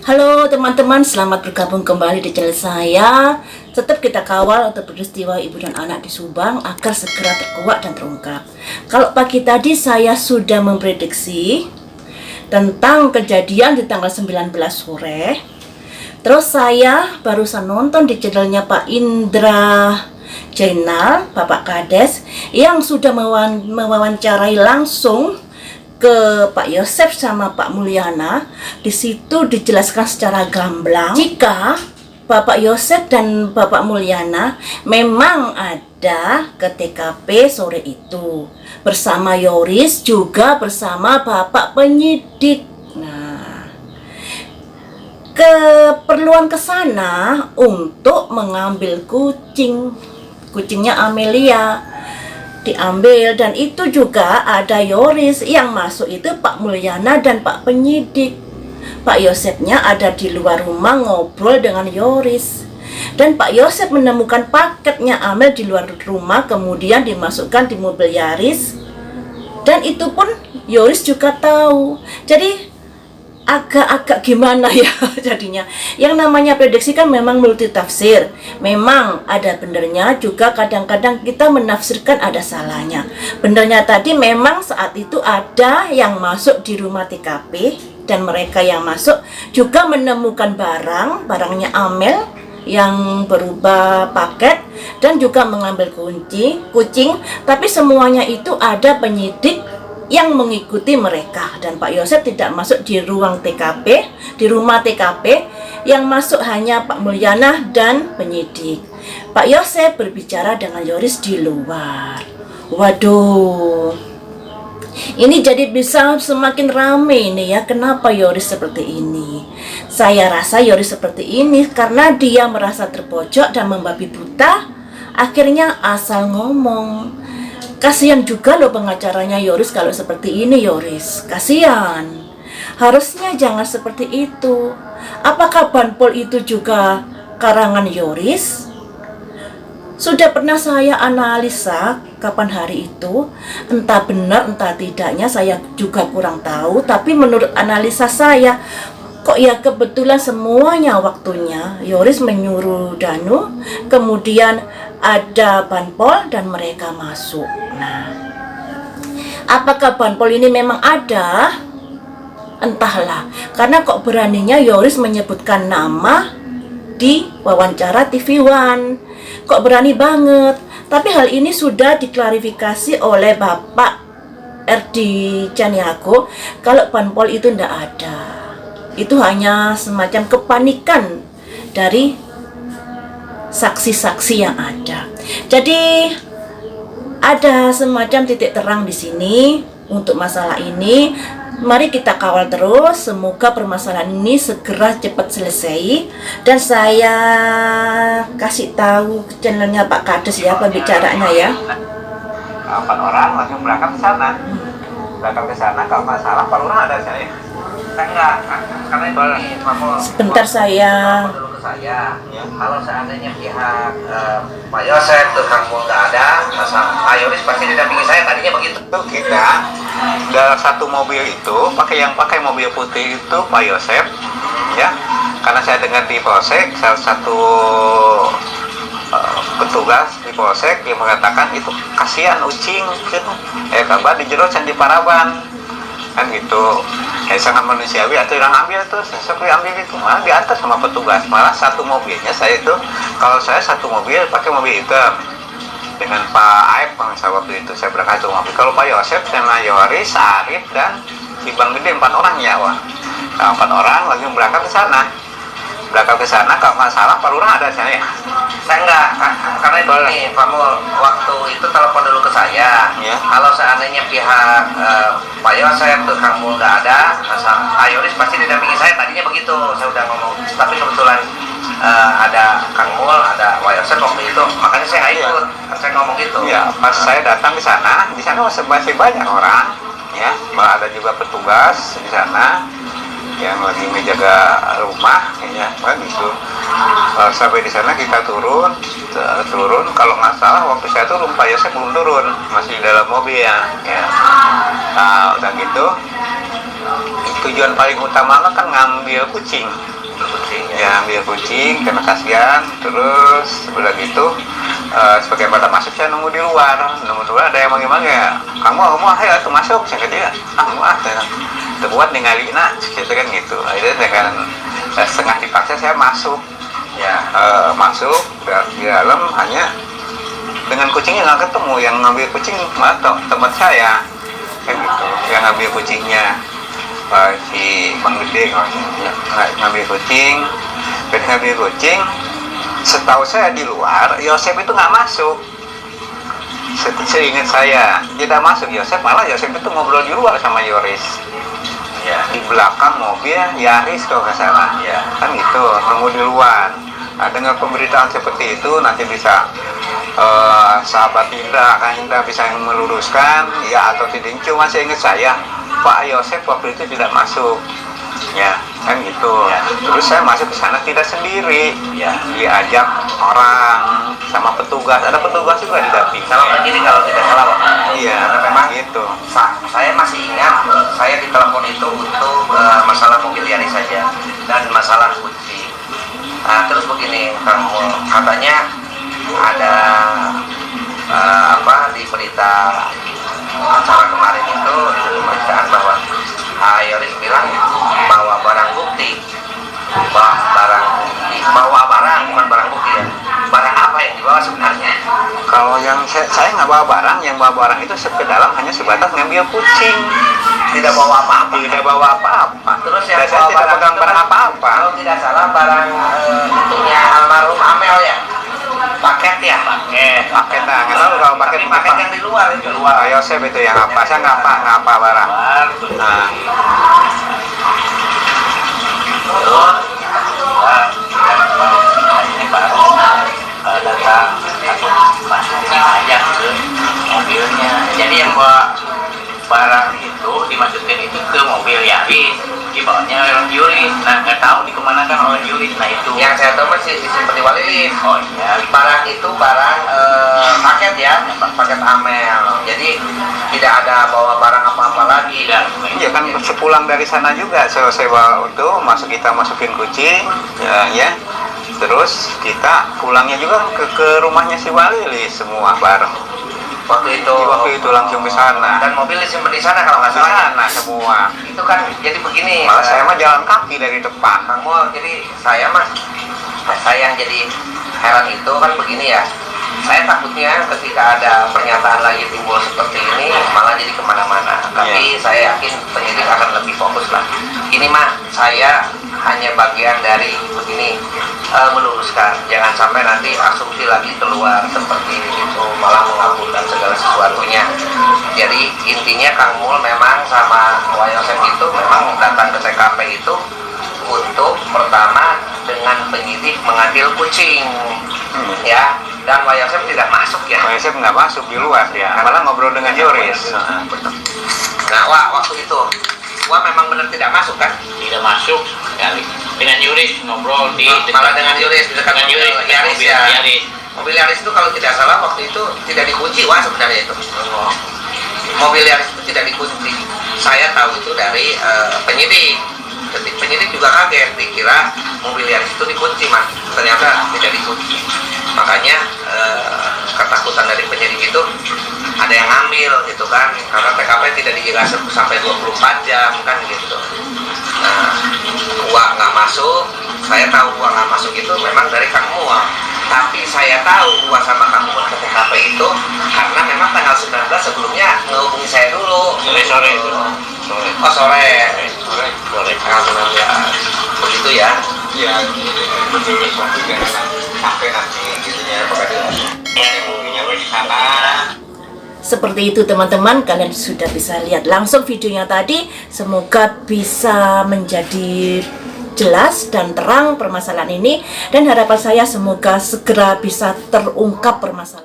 Halo teman-teman, selamat bergabung kembali di channel saya. Tetap kita kawal untuk peristiwa ibu dan anak di Subang agar segera terkuak dan terungkap. Kalau pagi tadi saya sudah memprediksi tentang kejadian di tanggal 19 sore. Terus saya barusan nonton di channelnya Pak Indra Jainal, Bapak Kades, yang sudah mewawancarai langsung ke Pak Yosef sama Pak Mulyana. Di situ dijelaskan secara gamblang jika Bapak Yosef dan Bapak Mulyana memang ada ke TKP sore itu bersama Yoris, juga bersama Bapak penyidik. Nah, keperluan ke sana untuk mengambil kucingnya Amelia diambil, dan itu juga ada Yoris yang masuk, itu Pak Mulyana dan Pak penyidik. Pak Yosefnya ada di luar rumah ngobrol dengan Yoris, dan Pak Yosef menemukan paketnya Amel di luar rumah, kemudian dimasukkan di mobil Yaris, dan itu pun Yoris juga tahu. Jadi agak-agak gimana ya jadinya. Yang namanya prediksi kan memang multitafsir. Memang ada benernya, juga kadang-kadang kita menafsirkan ada salahnya. Benernya tadi memang saat itu ada yang masuk di rumah TKP, dan mereka yang masuk juga menemukan barangnya Amel yang berubah paket, dan juga mengambil kucing, tapi semuanya itu ada penyidik yang mengikuti mereka, dan Pak Yosef tidak masuk di ruang TKP, di rumah TKP. Yang masuk hanya Pak Mulyana dan penyidik. Pak Yosef berbicara dengan Yoris di luar. Waduh, ini jadi bisa semakin rame ini ya. Kenapa Yoris seperti ini? Saya rasa Yoris seperti ini karena dia merasa terpojok dan membabi buta, akhirnya asal ngomong. Kasihan juga loh pengacaranya Yoris kalau seperti ini. Yoris, kasihan. Harusnya jangan seperti itu. Apakah Banpol itu juga karangan Yoris? Sudah pernah saya analisa kapan hari itu. Entah benar entah tidaknya saya juga kurang tahu. Tapi menurut analisa saya, kok ya kebetulan semuanya waktunya Yoris menyuruh Danu, kemudian ada Banpol dan mereka masuk. Nah, apakah Banpol ini memang ada? Entahlah, karena kok beraninya Yoris menyebutkan nama di wawancara TV One. Kok berani banget. Tapi hal ini sudah diklarifikasi oleh Bapak RD Caniago kalau Banpol itu tidak ada. Itu hanya semacam kepanikan dari saksi-saksi yang ada. Jadi ada semacam titik terang di sini untuk masalah ini. Mari kita kawal terus, semoga permasalahan ini segera cepat selesai. Dan saya kasih tahu channelnya Pak Kades ya, pembicaranya ya. 8 orang langsung berangkat ke sana. Kalau nggak salah Pak Lurah ada saya. Enggak, karena ini Sebentar saya. Dulu ke saya. Ya. Kalau seandainya pihak Pak Yosef tuh Kang Mul nggak ada, Pak Yoris pasti didampingi saya. Tadinya begitu. Kita dalam satu mobil itu pakai mobil putih itu Pak Yosef, ya. Karena saya dengar di Polsek salah satu petugas di Polsek yang mengatakan itu kasihan ucing, gitu. Kabar di jero di Paraban. Kan gitu, sangat manusiawi. Atau yang ambil tuh, sesuai ambil itu malah diantar sama petugas. Malah satu mobilnya saya itu, kalau saya satu mobil pakai mobil hitam dengan Pak Aib, waktu itu saya berangkat itu mobil. Kalau Pak Yosef sama Yoris, Arif dan si Bang Gede 4 orang ya, wah. Nah, 4 orang langsung berangkat ke sana. Kalau nggak salah Pak Lurah ada saya. Saya enggak, karena ini Pak Mul waktu itu telepon dulu ke saya. Ya. Kalau seandainya pihak Pak Yosef tuh Kang Mul nggak ada, Pak Yoris pasti didampingi saya. Tadinya begitu, saya udah ngomong. Tapi kebetulan ada Kang Mul, ada Pak Yosef waktu itu, makanya saya nggak ikut. Saya ngomong gitu. Ya, pas saya datang di sana masih banyak orang, ya, malah ada juga petugas di sana yang lagi menjaga rumah, ya, gitu. Sampai di sana kita turun. Kalau nggak salah waktu saya turun Pak Yosef belum turun, masih di dalam mobil ya. Nah, udah gitu tujuan paling utama kan ngambil kucing. Ya ambil kucing karena kasihan. Terus udah gitu sebagai pada masuk saya nunggu di luar ada yang manggil-manggil ya, kamu ayo tuh masuk. Saya kata terbuat ningali nak gitu kan gitu. Akhirnya dengan setengah dipaksa saya masuk ya, masuk di dalam hanya dengan kucingnya nggak ketemu. Yang ngambil kucing teman saya kan gitu, yang ngambil kucingnya si Bang Gede ngambil kucing. Setahu saya di luar Yosep itu nggak masuk. Seingat saya tidak masuk Yosep, malah Yosep itu ngobrol di luar sama Yoris ya, di belakang mobil Yaris kalau nggak salah ya, kan gitu nunggu di luar. Nah, dengan pemberitaan seperti itu nanti bisa sahabat Indra bisa meluruskan ya atau tidak. Cuma saya ingat saya Pak Yosep waktu itu tidak masuk ya, kan gitu ya. Terus saya masuk ke sana tidak sendiri ya, diajak orang sama petugas, ada petugas juga didampingi sama penyidik kalau tidak salah Pak. Iya, karena memang gitu. Saya masih ingat saya ditelepon itu untuk masalah mobil Yaris saja dan masalah kucing. Nah terus begini, katanya ada di berita acara kemarin itu pemberitaan bahwa Yoris bilang bawa barang bukti, bawa barang bukan barang bukti ya. Barang apa yang dibawa sebenarnya? Kalau yang saya nggak bawa barang, yang bawa barang itu ke dalam hanya sebatas ngambil kucing, Tidak bawa apa-apa. tidak bawa apa-apa. Terus yang Dan saya bawa tidak barang pegang itu barang kan, apa-apa. kalau tidak salah barang itunya almarhum Amel ya, paket ya. Paket nah, nggak tahu kalau paket Tapi paket apa. yang di luar itu. Yosep itu yang apa? Saya nggak apa barang. Nah, Terus ini baru datang aku masukin aja ke mobilnya. Jadi yang bawa barang itu dimasukin itu ke mobil Yaris, dibawanya oleh Yuris. Nah nggak tahu dikemanakan oleh Yuris. Nah itu yang saya tahu masih disimpan di Walilis. Oh iya, barang itu barang paket ya, paket Amel. Jadi tidak ada bawa barang apa-apa lagi. iya kan sepulang dari sana juga saya bawa itu kita masukin kucing ya. Terus kita pulangnya juga ke rumahnya si Walilis semua bareng. Waktu itu Langsung ke sana. dan mobil disimpan di sana kalau nggak Di salah. sana semua. Itu kan jadi begini. Malah saya mah jalan kaki dari depan. Kamu jadi saya yang jadi heran itu kan begini ya. Saya takutnya ketika ada pernyataan lagi timbul seperti ini malah jadi kemana-mana. Tapi saya yakin penyidik akan lebih fokus lah. Ini mah saya hanya bagian dari begini, meluruskan. Jangan sampai nanti asumsi lagi keluar seperti itu malah mengabulkan segala sesuatunya. Jadi intinya Kang Mul memang sama Wayosep itu memang datang ke TKP itu untuk pertama dengan penyidik mengambil kucing ya. Dan Wayosep tidak masuk ya. Yosep nggak masuk di luar ya, malah ngobrol dengan Yoris. Nah, waktu itu memang benar tidak masuk kan? Tidak masuk sekali. Dengan Yuris ngobrol di Malah dengan Yuris di dekat mobil Yaris ya. Yaris. Mobil Yaris itu kalau tidak salah waktu itu tidak dikunci sebenarnya itu. Mobil Yaris itu tidak dikunci. Saya tahu itu dari penyidik. Penyidik juga kaget, dikira mobil Yaris itu dikunci, Mas. Ternyata tidak dikunci. Makanya ketakutan dari penyidik itu ada yang ngambil gitu kan, karena TKP tidak dijelaskan sampai 24 jam kan gitu. Nah, uang nggak masuk, saya tahu uang nggak masuk itu memang dari Kang Mual. Tapi saya tahu uang sama Kang Mual ke TKP itu karena memang tanggal 19 sebelumnya ngehubungi saya dulu. Sore itu. Sore. Oh sore. Tanggal 19. Begitu ya. Ya, betul sesuatu jangan sampai nanti gitu ya, mobilnya di sana. Seperti itu teman-teman, kalian sudah bisa lihat langsung videonya tadi. Semoga bisa menjadi jelas dan terang permasalahan ini. Dan harapan saya semoga segera bisa terungkap permasalahan.